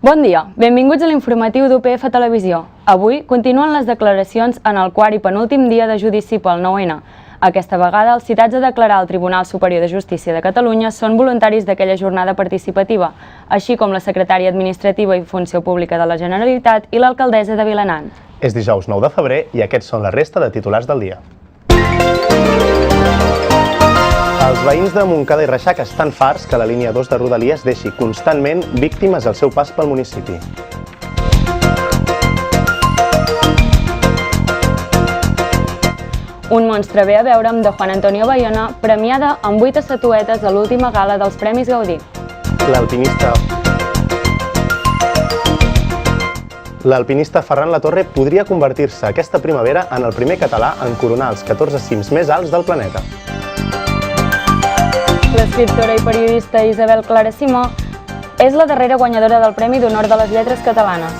Bon dia, benvinguts a l'informatiu d'UPF Televisió. Avui continuen les declaracions en el quart i penúltim dia de judici pel 9-N. Aquesta vegada, els citats a declarar al Tribunal Superior de Justícia de Catalunya són voluntaris d'aquella jornada participativa, així com la secretària administrativa i Funció Pública de la Generalitat i l'alcaldessa de Vilanant. És dijous 9 de febrer i aquests són la resta de titulars del dia. Els veïns de Montcada i Reixac estan farts que la línia 2 de Rodalies deixi constantment víctimes al seu pas pel municipi. Un monstre ve a veure'm de Juan Antonio Bayona, premiada amb 8 estatuetes a l'última gala dels Premis Gaudí. L'alpinista Ferran Latorre podria convertir-se aquesta primavera en el primer català en coronar els 14 cims més alts del planeta. L'escriptora i periodista Isabel Clara Simó és la darrera guanyadora del Premi d'Honor de les Lletres Catalanes.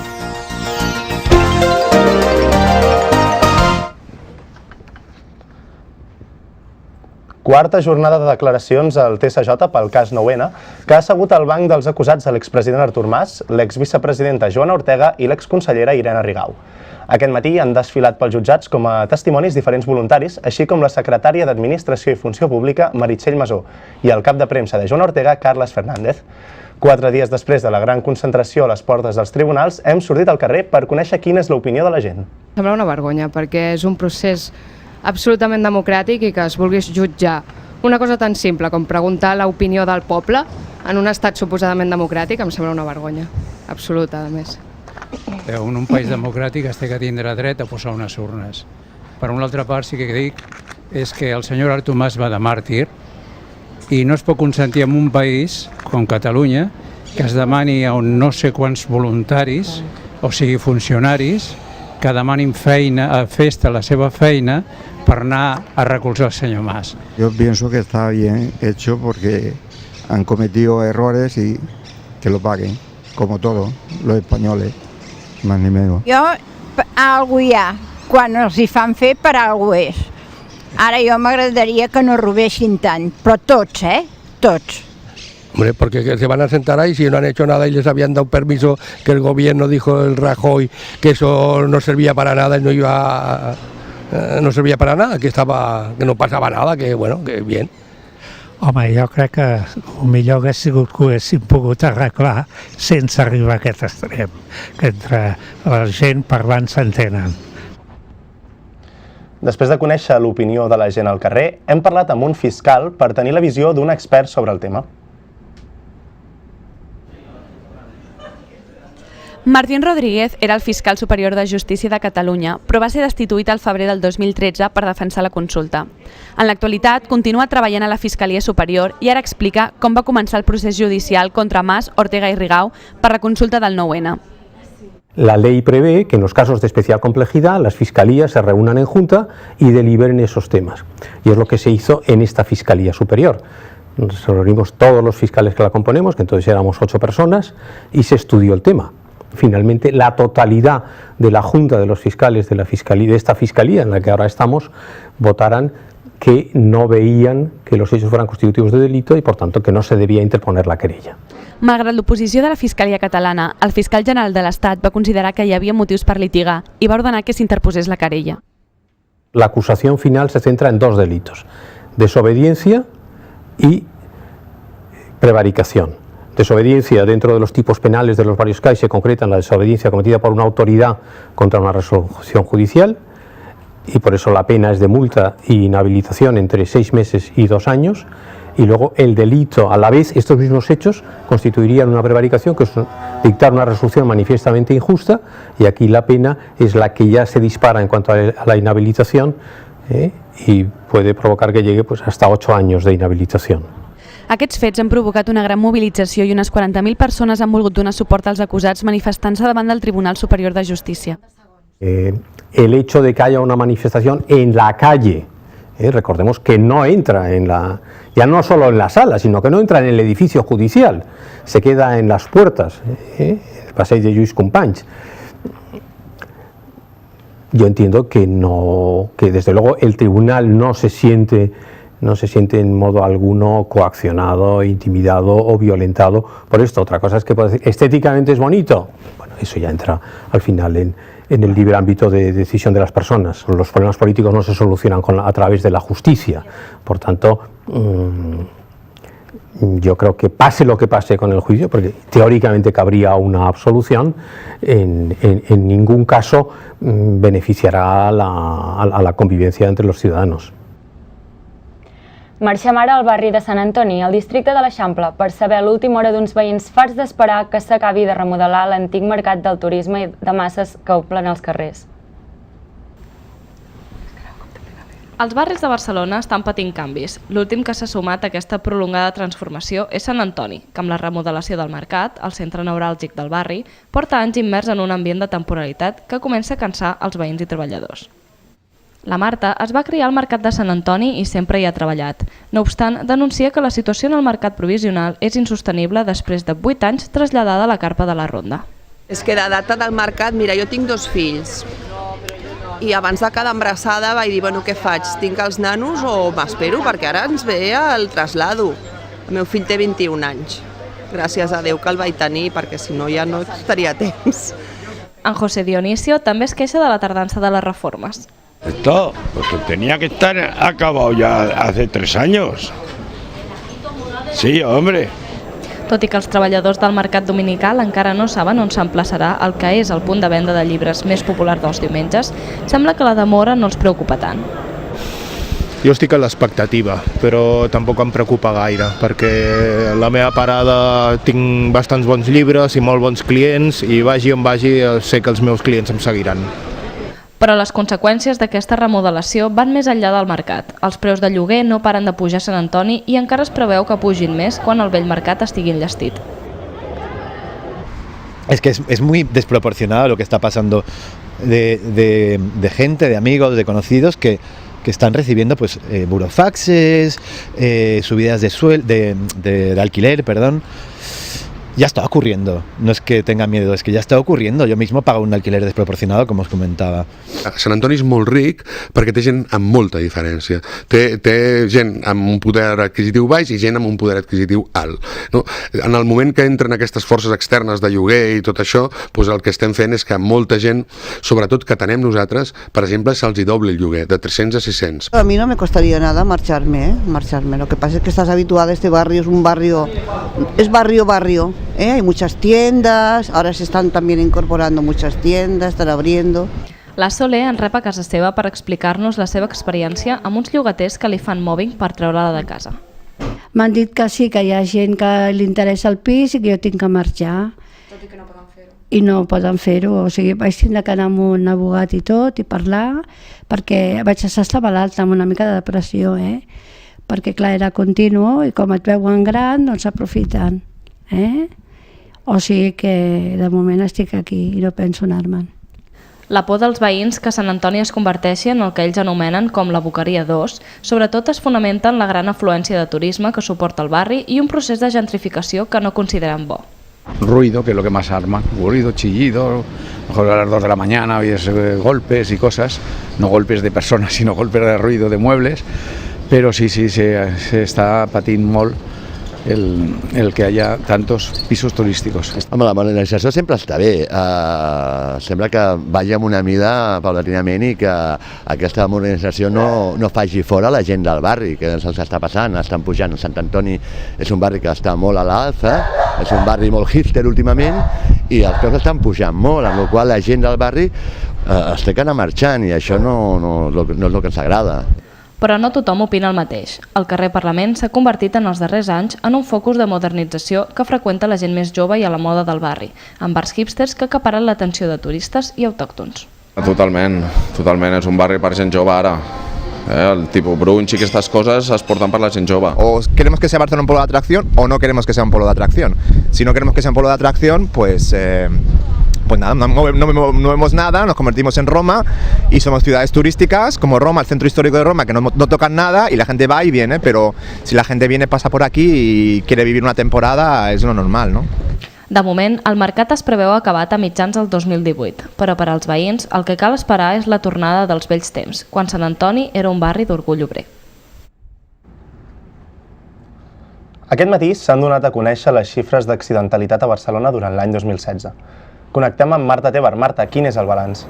Quarta jornada de declaracions al TSJ pel cas 9-N, que ha assegut al banc dels acusats a l'expresident Artur Mas, l'exvicepresidenta Joana Ortega i l'exconsellera Irene Rigau. Aquest matí han desfilat pels jutjats com a testimonis diferents voluntaris, així com la secretària d'Administració i Funció Pública, Meritxell Masó, i el cap de premsa de Joana Ortega, Carles Fernández. 4 dies després de la gran concentració a les portes dels tribunals, hem sortit al carrer per conèixer quina és l'opinió de la gent. Sembla una vergonya, perquè és un procés absolutament democràtic i que es vulguis jutjar una cosa tan simple com preguntar l'opinió del poble en un estat suposadament democràtic em sembla una vergonya absoluta, a més. En un país democràtic es té que tindre dret a posar unes urnes. Per una altra part, sí que dic és que el senyor Artur Mas va de màrtir i no es pot consentir en un país com Catalunya que es demani a no sé quants voluntaris, o sigui funcionaris, que demanin festa la seva feina para anar a recolzar al señor Mas. Yo pienso que está bien hecho porque han cometido errores y que lo paguen, como todos los españoles, más ni menos. Jo, algú hi ha, quan els hi fan fer, per algú és. Ara jo m'agradaria que no robessin tant, però tots, tots. Hombre, porque se van a sentar ahí si no han hecho nada y les habían dado permiso, que el gobierno dijo el Rajoy que eso no servía para nada y no servía para nada, que no passava nada, que bueno, que bien. Home, jo crec que el millor hagués sigut que ho haguéssim pogut arreglar sense arribar a aquest extrem, que entre la gent parlant s'entenen. Després de conèixer l'opinió de la gent al carrer, hem parlat amb un fiscal per tenir la visió d'un expert sobre el tema. Martín Rodríguez era el fiscal superior de Justícia de Catalunya, però va ser destituït al febrer del 2013 per defensar la consulta. En l'actualitat, continua treballant a la Fiscalia Superior i ara explica com va començar el procés judicial contra Mas, Ortega y Rigau per la consulta del 9-N. La ley prevé que en los casos de especial complejidad las fiscalías se reúnan en junta y deliberen esos temas. Y es lo que se hizo en esta Fiscalía Superior. Nos reunimos todos los fiscales que la componemos, que entonces éramos 8 personas, y se estudió el tema. Finalmente, la totalidad de la Junta de los Fiscales de esta Fiscalía en la que ahora estamos votaran que no veían que los hechos fueran constitutivos de delito y, por tanto, que no se debía interponer la querella. Malgrat l'oposició de la Fiscalia Catalana, el fiscal general de l'Estat va considerar que hi havia motius per litigar i va ordenar que s'interposés la querella. La acusación final se centra en 2 delitos: desobediencia y prevaricación. Desobediencia dentro de los tipos penales de los varios casos se concreta en la desobediencia cometida por una autoridad contra una resolución judicial y por eso la pena es de multa e inhabilitación entre 6 meses y 2 años, y luego el delito, a la vez estos mismos hechos constituirían una prevaricación, que es dictar una resolución manifiestamente injusta, y aquí la pena es la que ya se dispara en cuanto a la inhabilitación y puede provocar que llegue hasta 8 años de inhabilitación. Aquests fets han provocat una gran mobilització i unes 40.000 persones han volgut donar suport als acusats manifestant-se davant del Tribunal Superior de Justícia. El hecho de que haya una manifestación en la calle, recordemos que no entra ya no solo en la sala, sino que no entra en el edificio judicial, se queda en las puertas, el passeig de Lluís Companys. Yo entiendo que desde luego el tribunal no se siente no se siente en modo alguno coaccionado, intimidado o violentado por esto. Otra cosa es que puede decir, estéticamente es bonito. Bueno, eso ya entra al final en el libre ámbito de decisión de las personas. Los problemas políticos no se solucionan a través de la justicia. Por tanto, yo creo que pase lo que pase con el juicio, porque teóricamente cabría una absolución, en ningún caso beneficiará a la convivencia entre los ciudadanos. Marxem ara al barri de Sant Antoni, al districte de l'Eixample, per saber l'última hora d'uns veïns farts d'esperar que s'acabi de remodelar l'antic mercat del turisme i de masses que omplen els carrers. Els barris de Barcelona estan patint canvis. L'últim que s'ha sumat a aquesta prolongada transformació és Sant Antoni, que amb la remodelació del mercat, el centre neuràlgic del barri, porta anys immers en un ambient de temporalitat que comença a cansar els veïns i treballadors. La Marta es va criar al mercat de Sant Antoni i sempre hi ha treballat. No obstant, denuncia que la situació en el mercat provisional és insostenible després de 8 anys traslladada a la carpa de la Ronda. És que de data del mercat, mira, jo tinc 2 fills i abans de quedar embarassada vaig dir, bueno, què faig? Tinc els nanos o m'espero? Perquè ara ens ve el traslado. El meu fill té 21 anys. Gràcies a Déu que el vaig tenir, perquè si no ja no estaria a temps. En José Dionisio també es queixa de la tardança de les reformes. Esto, pues tenía que estar acabado ya hace 3 años. Sí, hombre. Tot i que els treballadors del mercat dominical encara no saben on s'emplaçarà el que és el punt de venda de llibres més popular dels diumenges, sembla que la demora no els preocupa tant. Jo estic a l'expectativa, però tampoc em preocupa gaire, perquè a la meva parada tinc bastants bons llibres i molt bons clients i vagi on vagi sé que els meus clients em seguiran. Però les conseqüències d'aquesta remodelació van més enllà del mercat. Els preus de lloguer no paren de pujar a Sant Antoni i encara es preveu que pugin més quan el vell mercat estigui enllestit. Es que es muy desproporcionado lo que está pasando de gente, de amigos, de conocidos que están recibiendo pues burofaxes, subidas de alquiler, perdón. Ya está ocurriendo, no es que tenga miedo, es que ya está ocurriendo. Yo mismo pago un alquiler desproporcionado, com us comentava. Sant Antoni és molt ric perquè té gent amb molta diferència. Té gent amb un poder adquisitiu baix i gent amb un poder adquisitiu alt. No? En el moment que entren aquestes forces externes de lloguer i tot això, doncs el que estem fent és que molta gent, sobretot que tenem nosaltres, per exemple, se'ls doble el lloguer, de 300 a 600. A mí no me costaría nada marcharme. Lo que pasa es que estás habituada a este barrio, es un barrio, es barrio. Hay muchas tiendas, ahora se están también incorporando muchas tiendas, están abriendo. La Sole en rep a casa seva per explicar-nos la seva experiència amb uns llogaters que li fan mobbing per treure-la de casa. M'han dit que sí, que hi ha gent que li interessa el pis i que jo tinc que marxar. Tot i que no poden fer-ho. I no poden fer-ho, o sigui, vaig tindre que anar amb un abogat i tot i parlar, perquè vaig estar a l'alta amb una mica de depressió, perquè clar, era continu i com et veuen gran, doncs s'aprofiten. O sigui que de moment estic aquí i no penso anar-me'n. La por dels veïns que Sant Antoni es converteixi en el que ells anomenen com la Boqueria 2, sobretot es fonamenta en la gran afluència de turisme que suporta el barri i un procés de gentrificació que no consideren bo. Ruido, que es lo que más arma, ruido, chillido, mejor a las 2 de la mañana oyes golpes y cosas, no golpes de personas, sino golpes de ruido de muebles, pero sí, se está patint molt el que haya tantos pisos turísticos. Home, la modernització sempre està bé, sembla que vagi amb una mida paulatinament i que aquesta modernització no faci fora la gent del barri, que se'ls està passant, estan pujant. Sant Antoni és un barri que està molt a l'alça, és un barri molt hipster últimament i els preus estan pujant molt, amb la qual la gent del barri es té que anar marxant i això no és el que ens agrada. Però no tothom opina el mateix. El carrer Parlament s'ha convertit en els darrers anys en un focus de modernització que freqüenta la gent més jove i a la moda del barri, amb bars hipsters que acaparen l'atenció de turistes i autòctons. Totalment, és un barri per gent jove ara. El tipus brunch y estas cosas es portan para la gente jove. O queremos que sea Barcelona un polo de atracción o no queremos que sea un polo de atracción. Si no queremos que sea un polo de atracción, pues nada, no movemos nada, nos convertimos en Roma y somos ciudades turísticas como Roma, el centro histórico de Roma, que no tocan nada y la gente va y viene, pero si la gente viene, pasa por aquí y quiere vivir una temporada, es lo normal, ¿no? De moment, el mercat es preveu acabat a mitjans del 2018, però per als veïns el que cal esperar és la tornada dels vells temps, quan Sant Antoni era un barri d'orgull obrer. Aquest matí s'han donat a conèixer les xifres d'accidentalitat a Barcelona durant l'any 2016. Connectem amb Marta Tebar. Marta, quin és el balanç?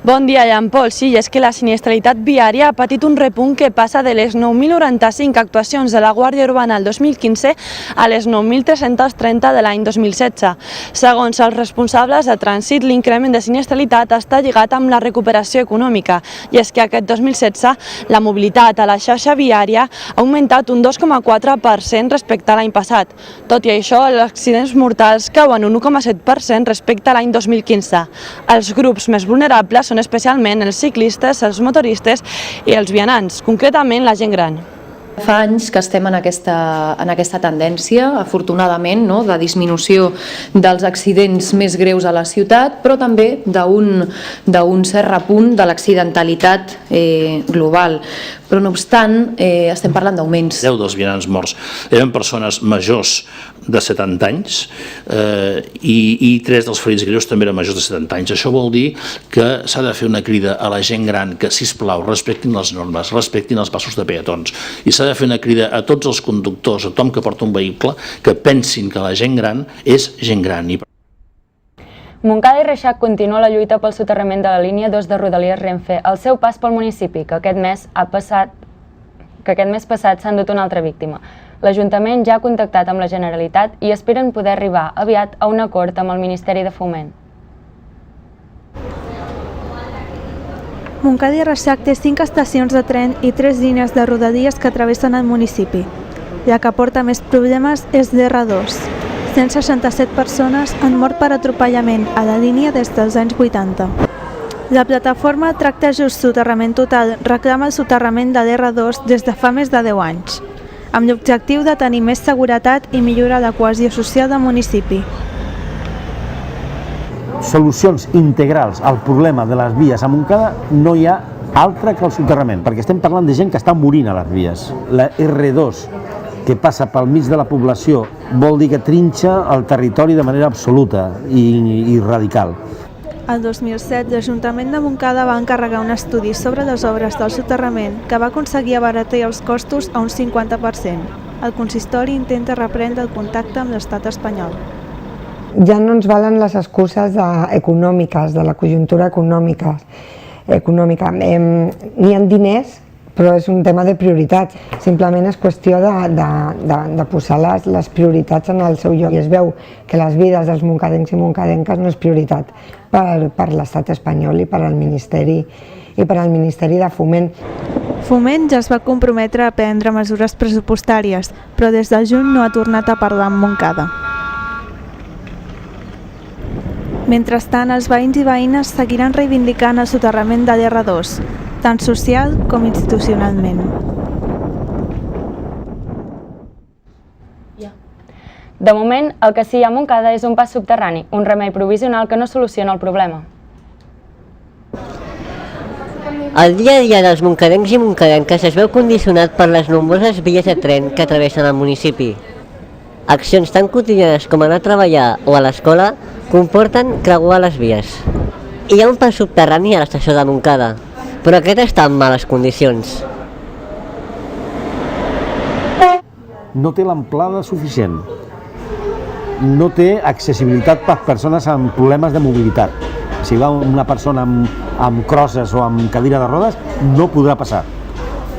Bon dia, Jean-Paul. Sí, és que la sinistralitat viària ha patit un repunt que passa de les 9.095 actuacions de la Guàrdia Urbana el 2015 a les 9.330 de l'any 2016. Segons els responsables de trànsit, l'increment de sinistralitat està lligat amb la recuperació econòmica, i és que aquest 2016 la mobilitat a la xarxa viària ha augmentat un 2,4% respecte a l'any passat. Tot i això, els accidents mortals cauen un 1,7% respecte a l'any 2015. Els grups més vulnerables són especialment els ciclistes, els motoristes i els vianants, concretament la gent gran. Fa anys que estem en aquesta tendència, afortunadament, de disminució dels accidents més greus a la ciutat, però també d'un cert repunt de l'accidentalitat global. Però no obstant, estem parlant d'augments. 10 dels vianants morts eren persones majors de 70 anys i 3 dels ferits greus també eren majors de 70 anys. Això vol dir que s'ha de fer una crida a la gent gran que, sisplau, respectin les normes, respectin els passos de peatons, i s'ha de fer una crida a tots els conductors, a tothom que porta un vehicle, que pensin que la gent gran és gent gran. Montcada i Reixac continua la lluita pel soterrament de la línia 2 de Rodalies Renfe al seu pas pel municipi, que aquest mes passat s'ha endut una altra víctima. L'Ajuntament ja ha contactat amb la Generalitat i esperen poder arribar aviat a un acord amb el Ministeri de Foment. Montcada i Reixac té 5 estacions de tren i 3 línies de rodalies que travessen el municipi. La que porta més problemes és l'R2. 167 persones han mort per atropellament a la línia des dels anys 80. La plataforma Tracta Just Soterrament Total reclama el soterrament de l'R2 des de fa més de 10 anys, amb l'objectiu de tenir més seguretat i millorar la cohesió social del municipi. Solucions integrals al problema de les vies a Montcada no hi ha altra que el soterrament, perquè estem parlant de gent que està morint a les vies. La R2, que passa pel mig de la població, vol dir que trinxa el territori de manera absoluta i radical. El 2007, l'Ajuntament de Montcada va encarregar un estudi sobre les obres del soterrament que va aconseguir abaratir els costos a un 50%. El consistori intenta reprendre el contacte amb l'estat espanyol. Ja no ens valen les excuses econòmiques, de la conjuntura econòmica. N'hi ha diners, però és un tema de prioritat. Simplement és qüestió de posar les prioritats en el seu lloc. I es veu que les vides dels moncadencs i moncadenques no és prioritat per l'estat espanyol i per al Ministeri de Foment. Foment ja es va comprometre a prendre mesures pressupostàries, però des del juny no ha tornat a parlar amb Montcada. Mentrestant, els veïns i veïnes seguiran reivindicant el soterrament de l'R2, tant social com institucionalment. De moment, el que sí hi ha a Montcada és un pas subterrani, un remei provisional que no soluciona el problema. El dia a dia dels moncadencs i moncadenques es veu condicionat per les nombroses vies de tren que travessen el municipi. Accions tan quotidianes com anar a treballar o a l'escola comporten creuar les vies. Hi ha un pas subterrani a l'estació de Montcada, però aquest està en males condicions. No té l'amplada suficient. No té accessibilitat per persones amb problemes de mobilitat. Si va una persona amb crosses o amb cadira de rodes, no podrà passar.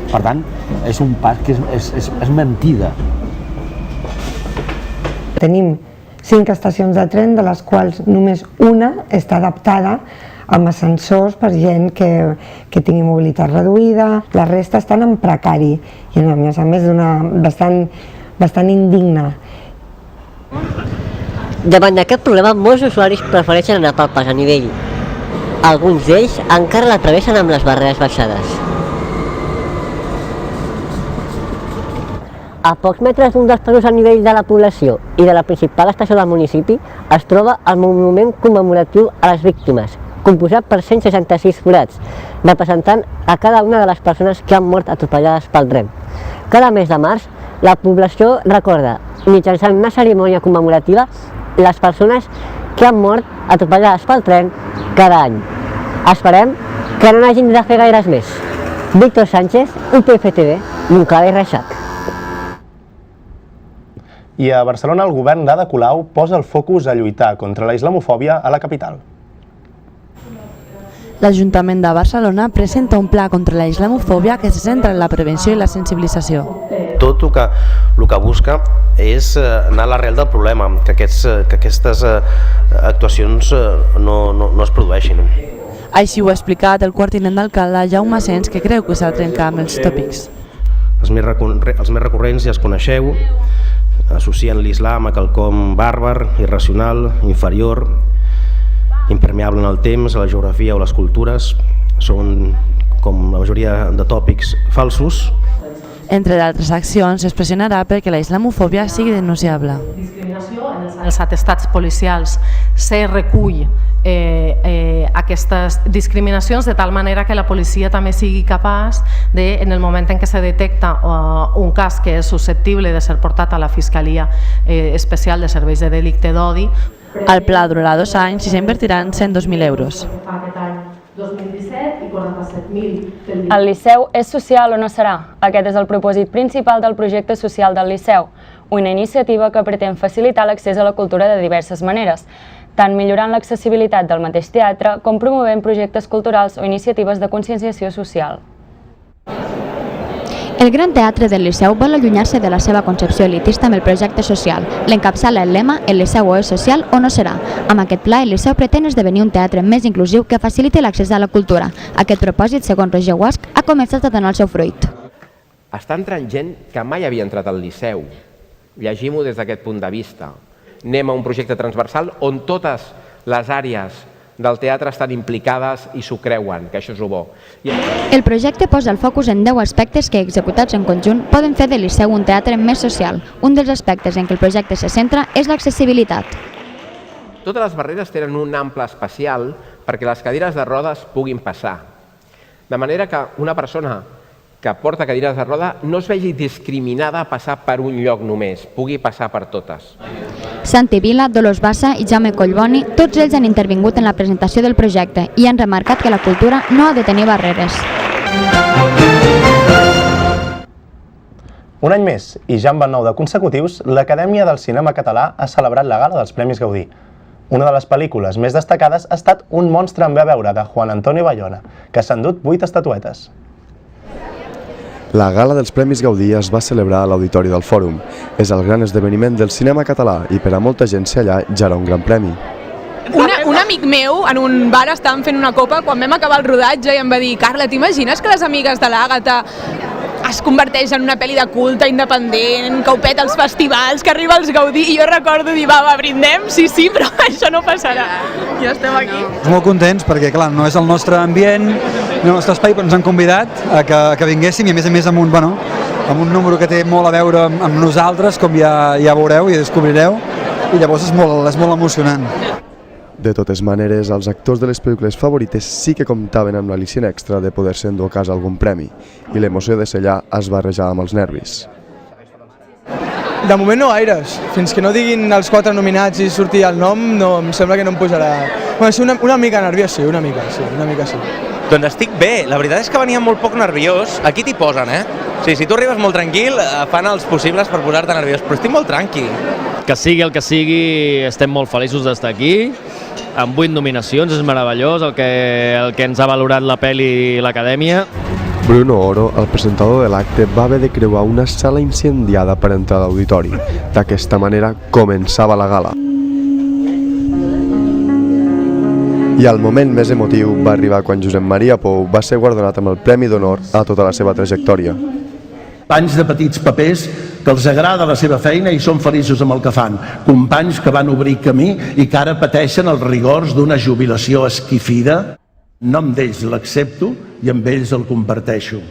Per tant, és un pas que és mentida. Tenim 5 estacions de tren, de les quals només una està adaptada amb ascensors per gent que tingui mobilitat reduïda. La resta estan en precari i a més bastant indigna. Davant d'aquest problema, molts usuaris prefereixen anar pel pas a nivell. Alguns d'ells encara la travessen amb les barreres baixades. A pocs metres d'un dels passos a nivell de la població i de la principal estació del municipi es troba el monument commemoratiu a les víctimes, composat per 166 forats, representant a cada una de les persones que han mort atropellades pel tren. Cada mes de març, la població recorda, mitjançant una cerimònia commemorativa, les persones que han mort atropellades pel tren cada any. Esperem que no n'hagin de fer gaires més. Víctor Sánchez, UPF TV, Montcada i Reixac. I a Barcelona el govern d'Ada Colau posa el focus a lluitar contra la islamofòbia a la capital. L'Ajuntament de Barcelona presenta un pla contra la islamofòbia que se centra en la prevenció i la sensibilització. Tot el que busca és anar a l'arrel del problema, que aquestes actuacions no es produeixin. Així ho ha explicat el quart tinent d'alcalde Jaume Sens, que creu que s'ha de trencar amb els tòpics. Els més recurrents ja els coneixeu, associen l'islam a quelcom bàrbar, irracional, inferior, impermeable en el temps, a la geografia o les cultures. Són, com la majoria de tòpics, falsos. Entre d'altres accions, es pressionarà perquè la islamofòbia sigui denunciable. Discriminació en els atestats policials. Se recull aquestes discriminacions de tal manera que la policia també sigui capaç de, en el moment en què se detecta un cas que és susceptible de ser portat a la Fiscalia Especial de Serveis de Delicte d'Odi. El pla durarà 2 anys i s'invertiran 102.000 euros. Aquest any 2017 i 47.000. El Liceu és social o no serà? Aquest és el propòsit principal del projecte social del Liceu, una iniciativa que pretén facilitar l'accés a la cultura de diverses maneres, tant millorant l'accessibilitat del mateix teatre com promovent projectes culturals o iniciatives de conscienciació social. El Gran Teatre del Liceu vol allunyar-se de la seva concepció elitista amb el projecte social. L'encapçala el lema «El Liceu o és social o no serà». Amb aquest pla, el Liceu pretén esdevenir un teatre més inclusiu que faciliti l'accés a la cultura. Aquest propòsit, segons Roger Guasch, ha començat a donar el seu fruit. Està entrant gent que mai havia entrat al Liceu. Llegim-ho des d'aquest punt de vista. Anem a un projecte transversal on totes les àrees del teatre estan implicades i s'ho creuen, que això és el bo. El projecte posa el focus en 10 aspectes que, executats en conjunt, poden fer del Liceu un teatre més social. Un dels aspectes en què el projecte se centra és l'accessibilitat. Totes les barreres tenen un ample especial perquè les cadires de rodes puguin passar. De manera que una persona que porta cadires de roda no es vegi discriminada a passar per un lloc només, pugui passar per totes. Santi Vila, Dolors Bassa i Jaume Collboni, tots ells han intervingut en la presentació del projecte i han remarcat que la cultura no ha de tenir barreres. Un any més, i ja en van 9 de consecutius, l'Acadèmia del Cinema Català ha celebrat la gala dels Premis Gaudí. Una de les pel·lícules més destacades ha estat Un monstre em ve a veure, de Juan Antonio Bayona, que s'ha endut 8 estatuetes. La gala dels Premis Gaudí es va celebrar a l'Auditori del Fòrum. És el gran esdeveniment del cinema català i per a molta gent ser allà ja era un gran premi. Un amic meu en un bar estàvem fent una copa quan vam acabar el rodatge i em va dir: Carla, t'imagines que Les amigues de l'Àgata es converteix en una pel·li de culte, independent, que ho peta als festivals, que arriba als Gaudí? I jo recordo dir, va, brindem, sí, però això no passarà. Ja estem aquí. Molt contents perquè, clar, no és el nostre ambient, no és el nostre espai, però ens han convidat a que vinguéssim i a més amb un número que té molt a veure amb nosaltres, com ja veureu i descobrireu, i llavors és molt emocionant. De totes maneres, els actors de les pel·lícules favorites sí que comptaven amb l'al·licient extra de poder-se endur a casa algun premi, i l'emoció de ser allà es barrejava amb els nervis. De moment no gaires. Fins que no diguin els 4 nominats i surti el nom, no, em sembla que no em pujarà. Bueno, sí, una mica nerviós, sí, una mica sí. Doncs estic bé, la veritat és que venia molt poc nerviós. Aquí t'hi posen, Sí, si tu arribes molt tranquil, fan els possibles per posar-te nerviós, però estic molt tranqui. Que sigui el que sigui, estem molt feliços d'estar aquí. Amb 8 nominacions, és meravellós el que ens ha valorat la pel·li i l'Acadèmia. Bruno Oro, el presentador de l'acte, va haver de creuar una sala incendiada per entrar a l'auditori. D'aquesta manera començava la gala. I el moment més emotiu va arribar quan Josep Maria Pou va ser guardonat amb el Premi d'Honor a tota la seva trajectòria. Companys de petits papers que els agrada la seva feina i són feliços amb el que fan. Companys que van obrir camí i que ara pateixen els rigors d'una jubilació esquifida. En nom d'ells l'accepto i amb ells el comparteixo.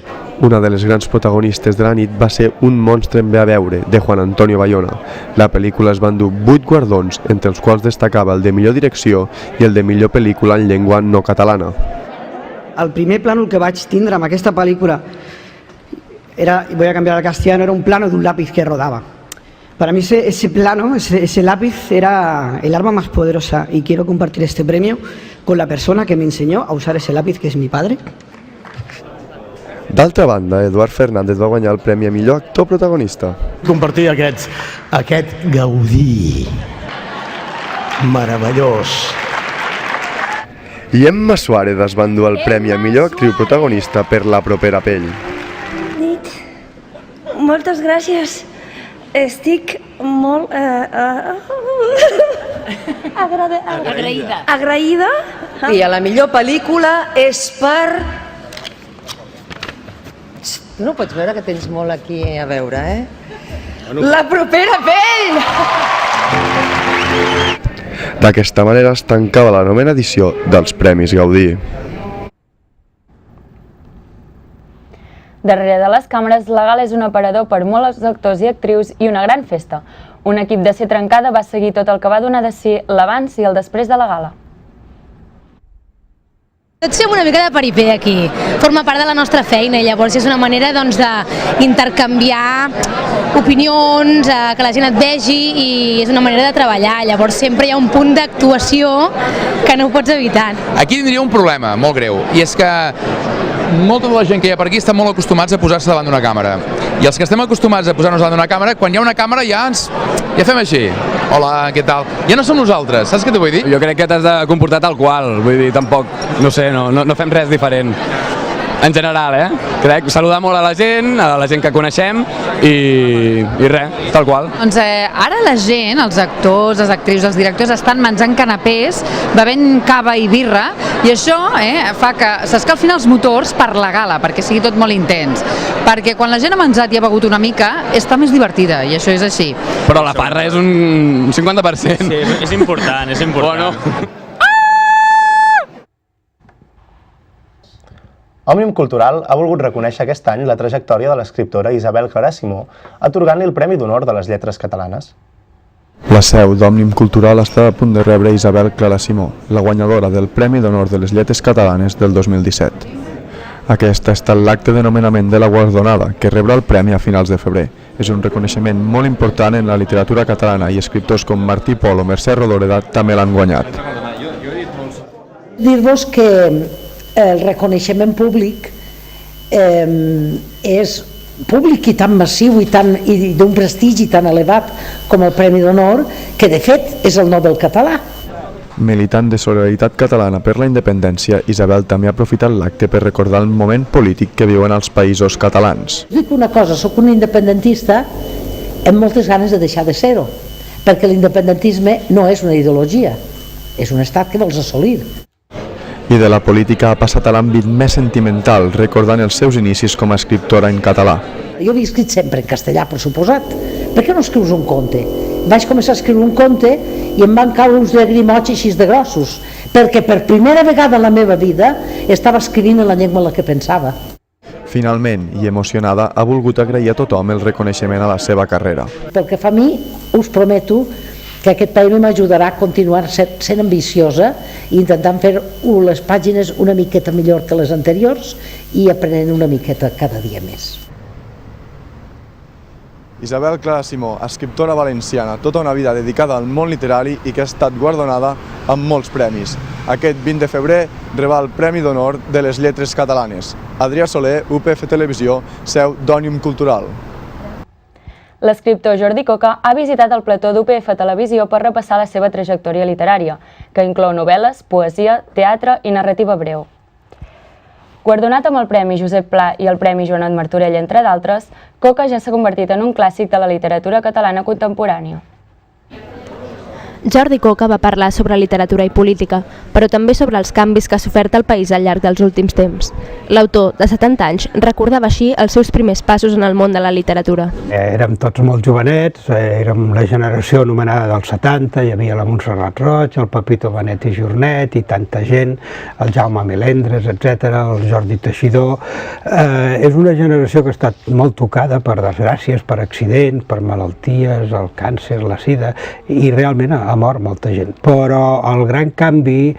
Una de les grans protagonistes de la nit va ser Un monstre em ve a veure, de Juan Antonio Bayona. La pel·lícula es va endur 8 guardons, entre els quals destacava el de millor direcció i el de millor pel·lícula en llengua no catalana. El primer plànol que vaig tindre amb aquesta pel·lícula era, voy a cambiar al castellano, era un plano de un lápiz que rodaba. Para mí ese plano, ese lápiz era el arma más poderosa y quiero compartir este premio con la persona que me enseñó a usar ese lápiz, que es mi padre. D'altra banda, Eduard Fernández va guanyar el premi a millor actor protagonista. Compartir aquest gaudí meravellós. I Emma Suárez es va endur el premi a millor actriu protagonista per La propera pell. Nit, moltes gràcies. Estic molt... Agraïda. I a la millor pel·lícula és per... Tu no pots veure que tens molt aquí a veure, La propera pell! D'aquesta manera es tancava la novena edició dels Premis Gaudí. Darrere de les càmeres, la gala és un aparador per molts actors i actrius i una gran festa. Un equip de ser trencada va seguir tot el que va donar de si l'abans i el després de la gala. Tots fem una mica de peripé aquí, forma part de la nostra feina i llavors és una manera d'intercanviar opinions, que la gent et vegi i és una manera de treballar, llavors sempre hi ha un punt d'actuació que no ho pots evitar. Aquí tindria un problema molt greu i és que molta de la gent que hi ha per aquí estan molt acostumats a posar-se davant d'una càmera i els que estem acostumats a posar-nos davant d'una càmera, quan hi ha una càmera ja fem així. Hola, què tal? Ja no som nosaltres, saps què t'ho vull dir? Jo crec que t'has de comportar tal qual, vull dir, tampoc, no sé, no fem res diferent. En general, crec, saludar molt a la gent que coneixem i res, tal qual. Doncs ara la gent, els actors, les actrius, els directors estan menjant canapés, bevent cava i birra i això fa que s'escalfin els motors per la gala, perquè sigui tot molt intens. Perquè quan la gent ha menjat i ha begut una mica, està més divertida i això és així. Però la farra és un 50%. Sí, és important, és important. Bueno. Òmnium Cultural ha volgut reconèixer aquest any la trajectòria de l'escriptora Isabel Clarà Simó, atorgant-li el Premi d'Honor de les Lletres Catalanes. La seu d'Òmnium Cultural està a punt de rebre Isabel Clarà Simó, la guanyadora del Premi d'Honor de les Lletres Catalanes del 2017. Aquest ha estat l'acte de nomenament de la guardonada, que rebrà el premi a finals de febrer. És un reconeixement molt important en la literatura catalana i escriptors com Martí Pol o Mercè Rodoreda també l'han guanyat. Dir-vos que el reconeixement públic és públic i tan massiu i d'un prestigi tan elevat com el Premi d'Honor, que de fet és el Nobel català. Militant de Solidaritat Catalana per la Independència, Isabel també ha aprofitat l'acte per recordar el moment polític que viuen els països catalans. Dic una cosa, soc un independentista amb moltes ganes de deixar de ser-ho, perquè l'independentisme no és una ideologia, és un estat que vols assolir. I de la política ha passat a l'àmbit més sentimental, recordant els seus inicis com a escriptora en català. Jo havia escrit sempre en castellà, per suposat. Per què no escrius un conte? Vaig començar a escriure un conte i em van caure uns llagrimots així de grossos, perquè per primera vegada en la meva vida estava escrivint en la llengua en la que pensava. Finalment, i emocionada, ha volgut agrair a tothom el reconeixement a la seva carrera. Pel que fa a mi, us prometo que aquest premi m'ajudarà a continuar sent ambiciosa i intentant fer les pàgines una miqueta millor que les anteriors i aprenent una miqueta cada dia més. Isabel Clarà Simó, escriptora valenciana, tota una vida dedicada al món literari i que ha estat guardonada amb molts premis. Aquest 20 de febrer rebrà el Premi d'Honor de les Lletres Catalanes. Adrià Soler, UPF Televisió, seu d'Òmnium Cultural. L'escriptor Jordi Coca ha visitat el plató d'UPF Televisió per repassar la seva trajectòria literària, que inclou novel·les, poesia, teatre i narrativa breu. Guardonat amb el Premi Josep Pla i el Premi Joanot Martorell, entre d'altres, Coca ja s'ha convertit en un clàssic de la literatura catalana contemporània. Jordi Coca va parlar sobre literatura i política, però també sobre els canvis que ha sofert el país al llarg dels últims temps. L'autor, de 70 anys, recordava així els seus primers passos en el món de la literatura. Érem tots molt jovenets, érem la generació anomenada dels 70, hi havia la Montserrat Roig, el Pepito Benet i Jornet i tanta gent, el Jaume Melendres, etc., el Jordi Teixidor. És una generació que ha estat molt tocada per desgràcies, per accidents, per malalties, el càncer, la sida, i realment mort molta gent. Però el gran canvi,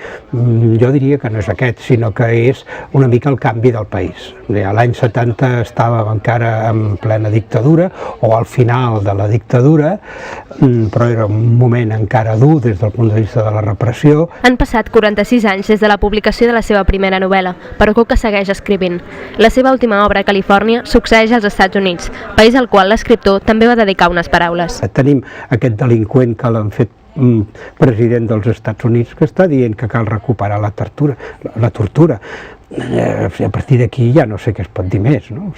jo diria que no és aquest, sinó que és una mica el canvi del país. L'any 70 estàvem encara en plena dictadura, o al final de la dictadura, però era un moment encara dur des del punt de vista de la repressió. Han passat 46 anys des de la publicació de la seva primera novel·la, però Coca segueix escrivint. La seva última obra, Califòrnia, succeeix als Estats Units, país al qual l'escriptor també va dedicar unes paraules. Tenim aquest delinqüent que l'han fet president dels Estats Units que està dient que cal recuperar la tortura. A partir d'aquí ja no sé què es pot dir més, no?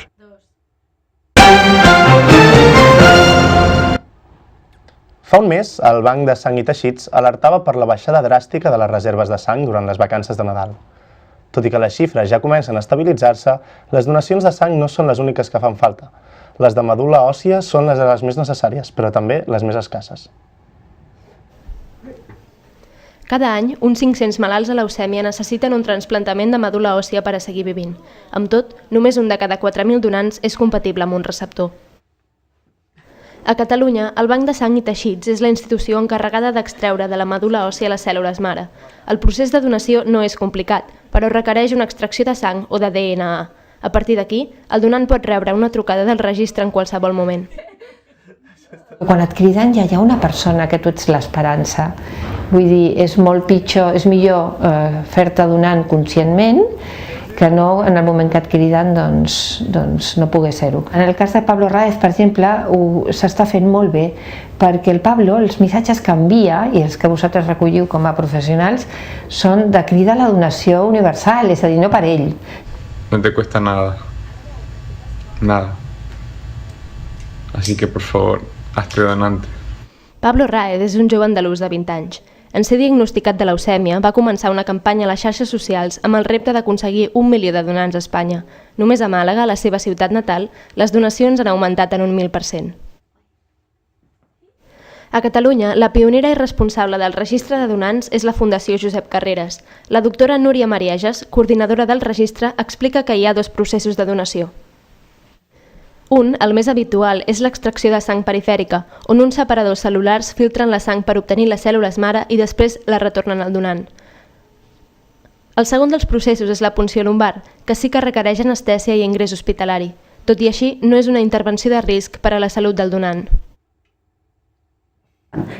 Fa un mes, el Banc de Sang i Teixits alertava per la baixada dràstica de les reserves de sang durant les vacances de Nadal. Tot i que les xifres ja comencen a estabilitzar-se, les donacions de sang no són les úniques que fan falta. Les de medul·la òssia són les més necessàries, però també les més escasses. Cada any, uns 500 malalts a leucèmia necessiten un trasplantament de medul·la òssia per a seguir vivint. Amb tot, només un de cada 4.000 donants és compatible amb un receptor. A Catalunya, el Banc de Sang i Teixits és la institució encarregada d'extreure de la medul·la òssia les cèl·lules mare. El procés de donació no és complicat, però requereix una extracció de sang o de DNA. A partir d'aquí, el donant pot rebre una trucada del registre en qualsevol moment. Quan et criden ja hi ha una persona que tu ets l'esperança. Vull dir, és molt pitjor, és millor fer-te donant conscientment que no en el moment que et criden doncs no pugui ser-ho. En el cas de Pablo Raez, per exemple, s'està fent molt bé perquè el Pablo, els missatges que envia i els que vosaltres recolliu com a professionals són de crida a la donació universal, és a dir, no per ell. No te cuesta nada. Nada. Así que, por favor, hazte donante. Pablo Raez és un jove andalús de 20 anys. En ser diagnosticat de leucèmia, va començar una campanya a les xarxes socials amb el repte d'aconseguir 1 milió de donants a Espanya. Només a Màlaga, la seva ciutat natal, les donacions han augmentat en un 1.000%. A Catalunya, la pionera i responsable del registre de donants és la Fundació Josep Carreras. La doctora Núria Marieges, coordinadora del registre, explica que hi ha 2 processos de donació. Un, el més habitual, és l'extracció de sang perifèrica, on uns separadors cel·lulars filtren la sang per obtenir les cèl·lules mare i després la retornen al donant. El segon dels processos és la punció lumbar, que sí que requereix anestèsia i ingrés hospitalari. Tot i així, no és una intervenció de risc per a la salut del donant.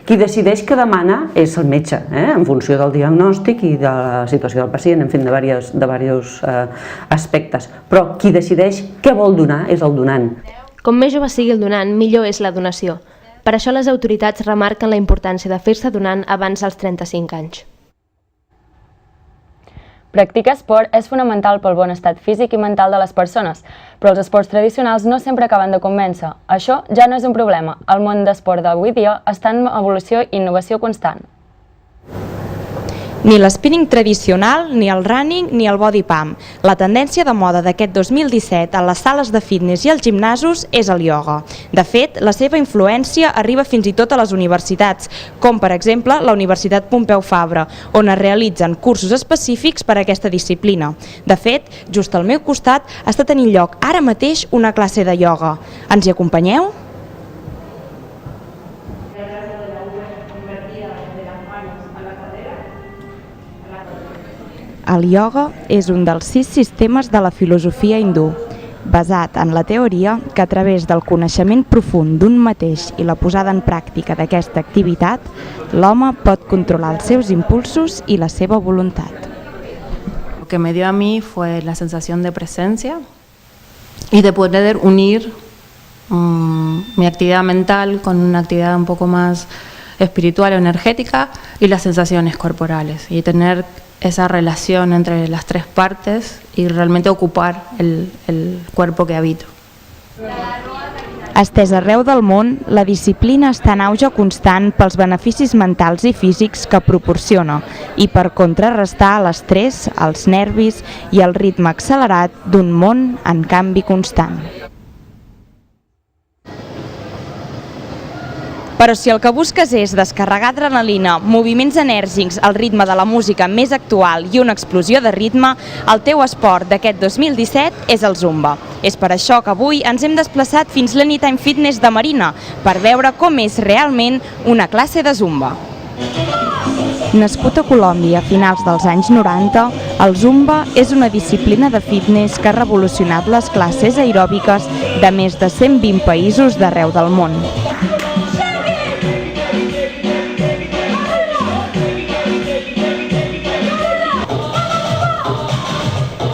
Qui decideix què demana és el metge, en funció del diagnòstic i de la situació del pacient, en fi, de diversos aspectes. Però qui decideix què vol donar és el donant. Com més jove sigui el donant, millor és la donació. Per això les autoritats remarquen la importància de fer-se donant abans dels 35 anys. Practicar esport és fonamental pel bon estat físic i mental de les persones, però els esports tradicionals no sempre acaben de convèncer. Això ja no és un problema. El món d'esport d'avui dia està en evolució i innovació constant. Ni l'spinning tradicional, ni el running, ni el body pump. La tendència de moda d'aquest 2017 a les sales de fitness i als gimnasos és el ioga. De fet, la seva influència arriba fins i tot a les universitats, com per exemple la Universitat Pompeu Fabra, on es realitzen cursos específics per a aquesta disciplina. De fet, just al meu costat està tenint lloc ara mateix una classe de ioga. Ens hi acompanyeu? El ioga és un dels 6 sistemes de la filosofia hindú, basat en la teoria que a través del coneixement profund d'un mateix i la posada en pràctica d'aquesta activitat, l'home pot controlar els seus impulsos i la seva voluntat. Lo que me dio a mí fue la sensación de presencia y de poder unir mi actividad mental con una actividad un poco más espiritual o energética y las sensaciones corporales y tener esa relación entre las 3 partes y realmente ocupar el cuerpo que habito. Estès arreu del món, la disciplina està en auge constant pels beneficis mentals i físics que proporciona i per contrarrestar l'estrès, els nervis i el ritme accelerat d'un món en canvi constant. Però si el que busques és descarregar adrenalina, moviments enèrgics, el ritme de la música més actual i una explosió de ritme, el teu esport d'aquest 2017 és el Zumba. És per això que avui ens hem desplaçat fins l'Anytime Fitness de Marina per veure com és realment una classe de Zumba. Nascut a Colòmbia a finals dels anys 90, el Zumba és una disciplina de fitness que ha revolucionat les classes aeròbiques de més de 120 països d'arreu del món.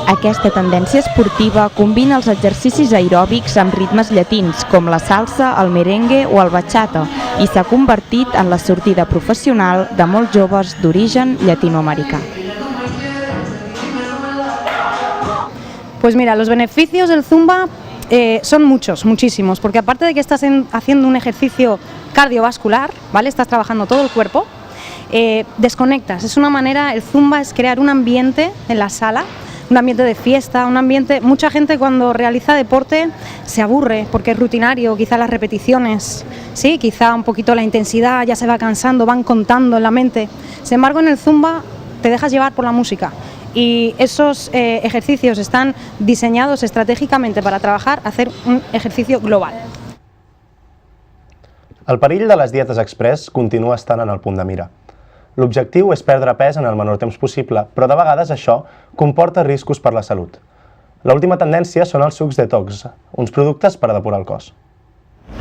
Aquesta tendència esportiva combina els exercicis aeròbics amb ritmes llatins, com la salsa, el merengue o el bachata, i s'ha convertit en la sortida professional de molts joves d'origen llatinoamericà. Pues mira, los beneficios del Zumba son muchísimos, porque aparte de que estás haciendo un ejercicio cardiovascular, ¿vale? Estás trabajando todo el cuerpo, desconectas. Es una manera, el Zumba es crear un ambiente en la sala, un ambiente de fiesta, un ambiente... Mucha gente cuando realiza deporte se aburre porque es rutinario, quizá las repeticiones, ¿sí? Quizá un poquito la intensidad, ya se va cansando, van contando en la mente. Sin embargo, en el Zumba te dejas llevar por la música y esos ejercicios están diseñados estratégicamente para trabajar, hacer un ejercicio global. El perill de les dietes express continua estant en el punt de mira. L'objectiu és perdre pes en el menor temps possible, però de vegades això comporta riscos per la salut. L'última tendència són els sucs detox, uns productes per a depurar el cos.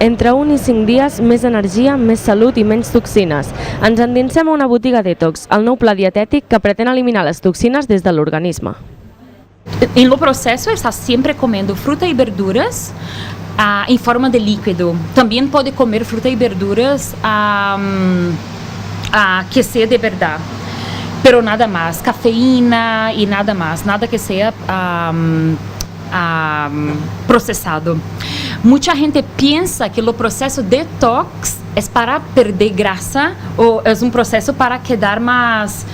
Entre 1 i 5 dies, més energia, més salut i menys toxines. Ens endinsem a una botiga detox, el nou pla dietètic que pretén eliminar les toxines des de l'organisme. En lo proceso estás siempre comiendo fruta y verduras en forma de líquido. También puede comer fruta y verduras que sea de verdad, pero nada más, cafeína y nada más, nada que sea procesado. Mucha gente piensa que el proceso detox es para perder grasa o es un proceso para quedar más,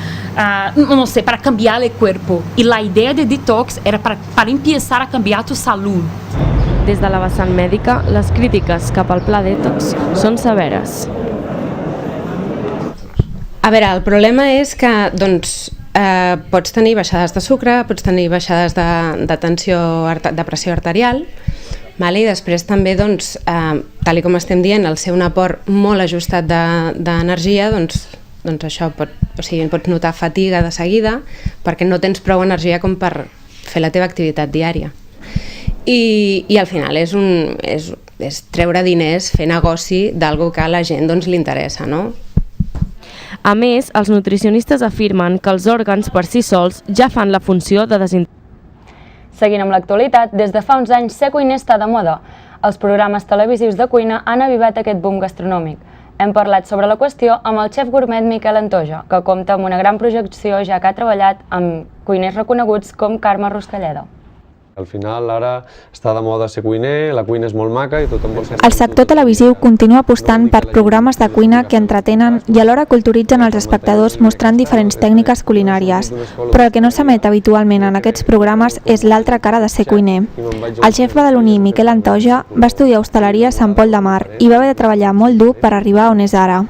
no sé, para cambiar el cuerpo. Y la idea de detox era para empezar a cambiar tu salud. Des de la vessant mèdica, les crítiques cap al pla detox són severes. A veure, el problema és que pots tenir baixades de sucre, pots tenir baixades de pressió arterial, i després també, tal com estem dient, al ser un aport molt ajustat d'energia, això pots notar fatiga de seguida perquè no tens prou energia com per fer la teva activitat diària. I al final és treure diners, fer negoci d'algo que a la gent li interessa, no? A més, els nutricionistes afirmen que els òrgans per si sols ja fan la funció de desintoxicació. Seguint amb l'actualitat, des de fa uns anys ser cuiner està de moda. Els programes televisius de cuina han avivat aquest boom gastronòmic. Hem parlat sobre la qüestió amb el xef gourmet Miquel Antoja, que compta amb una gran projecció ja que ha treballat amb cuiners reconeguts com Carme Ruscalleda. Al final ara està de moda ser cuiner, la cuina és molt maca i tothom vol ser... El sector televisiu continua apostant per programes de cuina que entretenen i alhora culturitzen els espectadors mostrant diferents tècniques culinàries, però el que no s'emet habitualment en aquests programes és l'altra cara de ser cuiner. El xef badaloní Miquel Antoja va estudiar hostaleria a Sant Pol de Mar i va haver de treballar molt dur per arribar on és ara.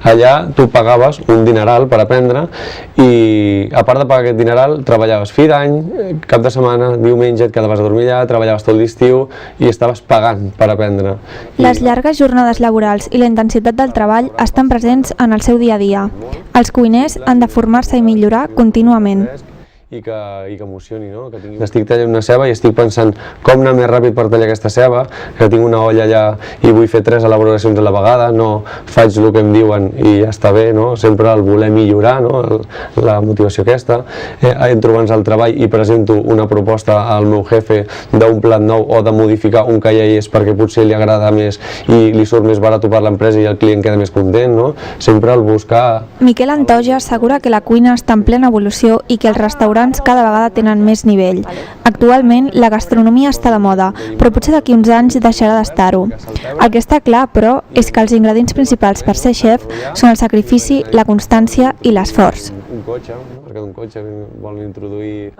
Allà tu pagaves un dineral per aprendre i a part de pagar aquest dineral treballaves fi d'any, cap de setmana, diumenge et quedaves a dormir allà, treballaves tot l'estiu i estaves pagant per aprendre. Les llargues jornades laborals i la intensitat del treball estan presents en el seu dia a dia. Els cuiners han de formar-se i millorar contínuament. I que emocioni, no? Estic tallant una ceba i estic pensant com anar més ràpid per tallar aquesta ceba, que tinc una olla allà i vull fer 3 elaboracions a la vegada, no faig el que em diuen i ja està bé, no? Sempre el voler millorar, no? La motivació aquesta. Entro abans al treball i presento una proposta al meu jefe d'un plat nou o de modificar un que ja hi és perquè potser li agrada més i li surt més barat per l'empresa i el client queda més content, no? Sempre el buscar... Miquel Antoja assegura que la cuina està en plena evolució i que els restaurants cada vegada tenen més nivell. Actualment, la gastronomia està de moda, però potser d'aquí uns anys deixarà d'estar-ho. El que està clar, però, és que els ingredients principals per ser xef són el sacrifici, la constància i l'esforç. Un cotxe, perquè d'un cotxe volen introduir...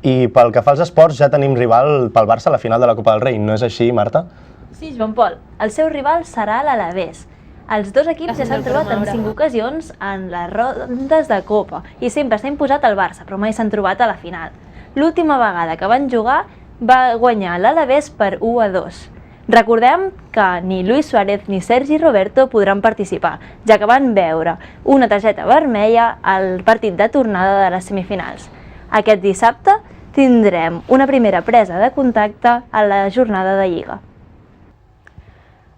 I pel que fa als esports, ja tenim rival pel Barça a la final de la Copa del Rei, no és així, Marta? Sí, Joan Pol. El seu rival serà l'Alavés. Els dos equips ja s'han trobat en 5 ocasions en les rondes de Copa i sempre s'ha imposat el Barça, però mai s'han trobat a la final. L'última vegada que van jugar va guanyar l'Alavés per 1-2. Recordem que ni Luis Suárez ni Sergi Roberto podran participar, ja que van veure una targeta vermella al partit de tornada de les semifinals. Aquest dissabte tindrem una primera presa de contacte a la jornada de Lliga.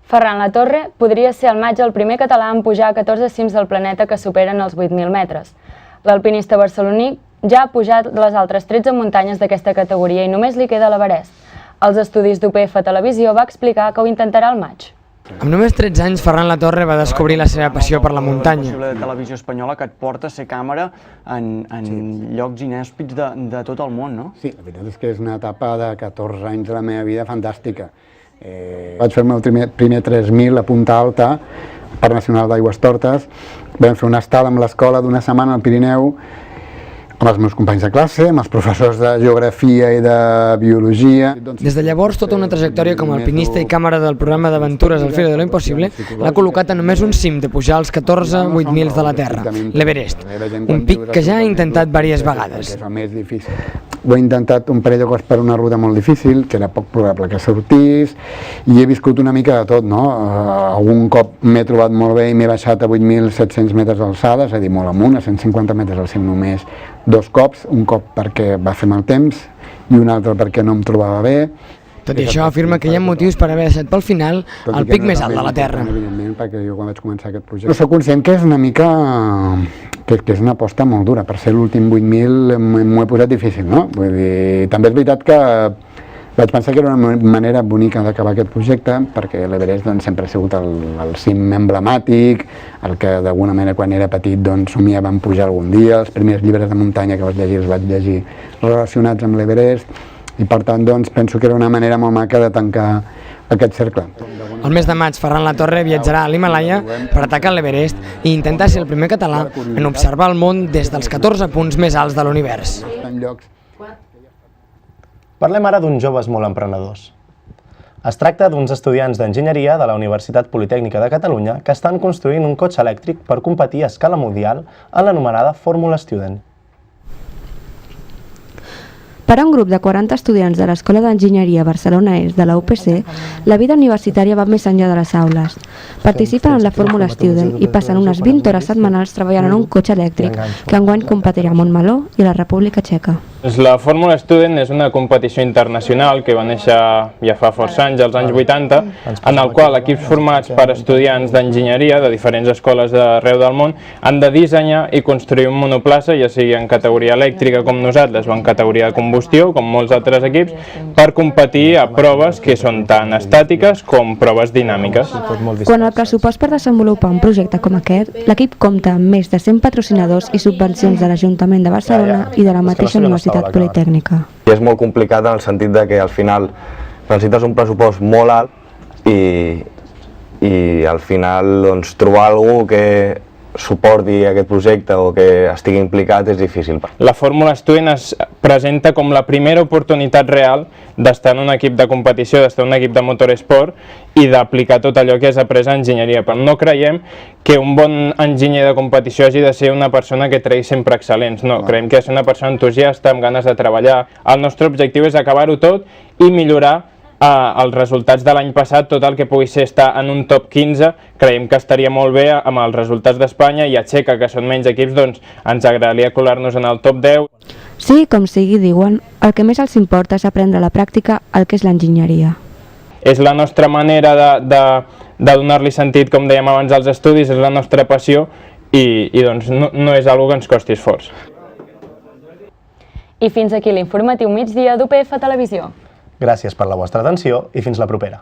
Ferran Latorre podria ser al maig el primer català en pujar a 14 cims del planeta que superen els 8.000 metres. L'alpinista barceloní ja ha pujat les altres 13 muntanyes d'aquesta categoria i només li queda l'Everest. Als estudis d'UPF Televisió va explicar que ho intentarà al maig. Amb només 13 anys, Ferran Latorre va descobrir la seva passió per la muntanya. La televisió espanyola que et porta a ser càmera en llocs inhòspits de tot el món, no? Sí, la veritat és que és una etapa de 14 anys de la meva vida fantàstica. Vaig fer el meu primer 3.000 a Punta Alta, Parc Nacional d'Aigües Tortes. Vam fer una estada amb l'escola d'una setmana al Pirineu, amb els meus companys de classe, amb els professors de geografia i de biologia. Des de llavors, tota una trajectòria com a alpinista i càmera del programa d'aventures Al filo de lo impossible l'ha col·locat a només un cim de pujar als 14 8.000 de la Terra, l'Everest, un pic que ja ha intentat diverses vegades. Ho he intentat un parell de cops per una ruta molt difícil, que era poc probable que sortís, i he viscut una mica de tot, no? Algun cop m'he trobat molt bé i m'he baixat a 8.700 metres d'alçada, és a dir, molt amunt, a 150 metres al cim només 2 cops, un cop perquè va fer mal temps i un altre perquè no em trobava bé. Tot i això, afirma que hi ha motius per haver deixat pel final el pic més alt de la Terra. Evidentment, perquè jo quan vaig començar aquest projecte... Soc conscient que és una mica... que és una aposta molt dura. Per ser l'últim 8.000 m'ho he posat difícil, no? Vull dir, també és veritat que vaig pensar que era una manera bonica d'acabar aquest projecte, perquè l'Everest sempre ha sigut el cim emblemàtic, el que d'alguna manera quan era petit somiava en pujar algun dia, els primers llibres de muntanya que vaig llegir els vaig llegir relacionats amb l'Everest, i per tant penso que era una manera molt maca de tancar aquest cercle. El mes de maig, Ferran Latorre viatjarà a l'Himàlaia per atacar l'Everest i intentar ser el primer català en observar el món des dels 14 punts més alts de l'univers. Parlem ara d'uns joves molt emprenedors. Es tracta d'uns estudiants d'enginyeria de la Universitat Politècnica de Catalunya que estan construint un cotxe elèctric per competir a escala mundial en l'anomenada Fórmula Student. Per a un grup de 40 estudiants de l'Escola d'Enginyeria Barcelona Est de la UPC, la vida universitària va més enllà de les aules. Participen en la Fórmula Student i passen unes 20 hores setmanals treballant en un cotxe elèctric que enguany competirà a Montmeló i la República Txeca. La Fórmula Student és una competició internacional que va néixer ja fa força anys, als anys 80, en el qual equips formats per estudiants d'enginyeria de diferents escoles d'arreu del món han de dissenyar i construir un monoplaça, ja sigui en categoria elèctrica com nosaltres o en categoria de combustió, com molts altres equips, per competir a proves que són tant estàtiques com proves dinàmiques. Quan el pressupost per desenvolupar un projecte com aquest, l'equip compta amb més de 100 patrocinadors i subvencions de l'Ajuntament de Barcelona i de la mateixa Universitat Politècnica. I és molt complicat en el sentit de que al final necessites un pressupost molt alt i al final trobar algú que suporti aquest projecte o que estigui implicat és difícil. La Fórmula Student es presenta com la primera oportunitat real d'estar en un equip de competició, d'estar en un equip de motoresport i d'aplicar tot allò que has après a enginyeria. Però no creiem que un bon enginyer de competició hagi de ser una persona que tregui sempre excel·lents. No, creiem que ha de ser una persona entusiasta, amb ganes de treballar. El nostre objectiu és acabar-ho tot i millorar els resultats de l'any passat, tot el que pugui ser estar en un top 15, creiem que estaria molt bé amb els resultats d'Espanya, i a Txeca, que són menys equips, doncs ens agradaria colar-nos en el top 10. Sí, com sigui, diuen, el que més els importa és aprendre a la pràctica el que és l'enginyeria. És la nostra manera de donar-li sentit, com dèiem abans, als estudis, és la nostra passió i doncs no és una que ens costi esforç. I fins aquí l'informatiu migdia d'UPF Televisió. Gràcies per la vostra atenció i fins la propera.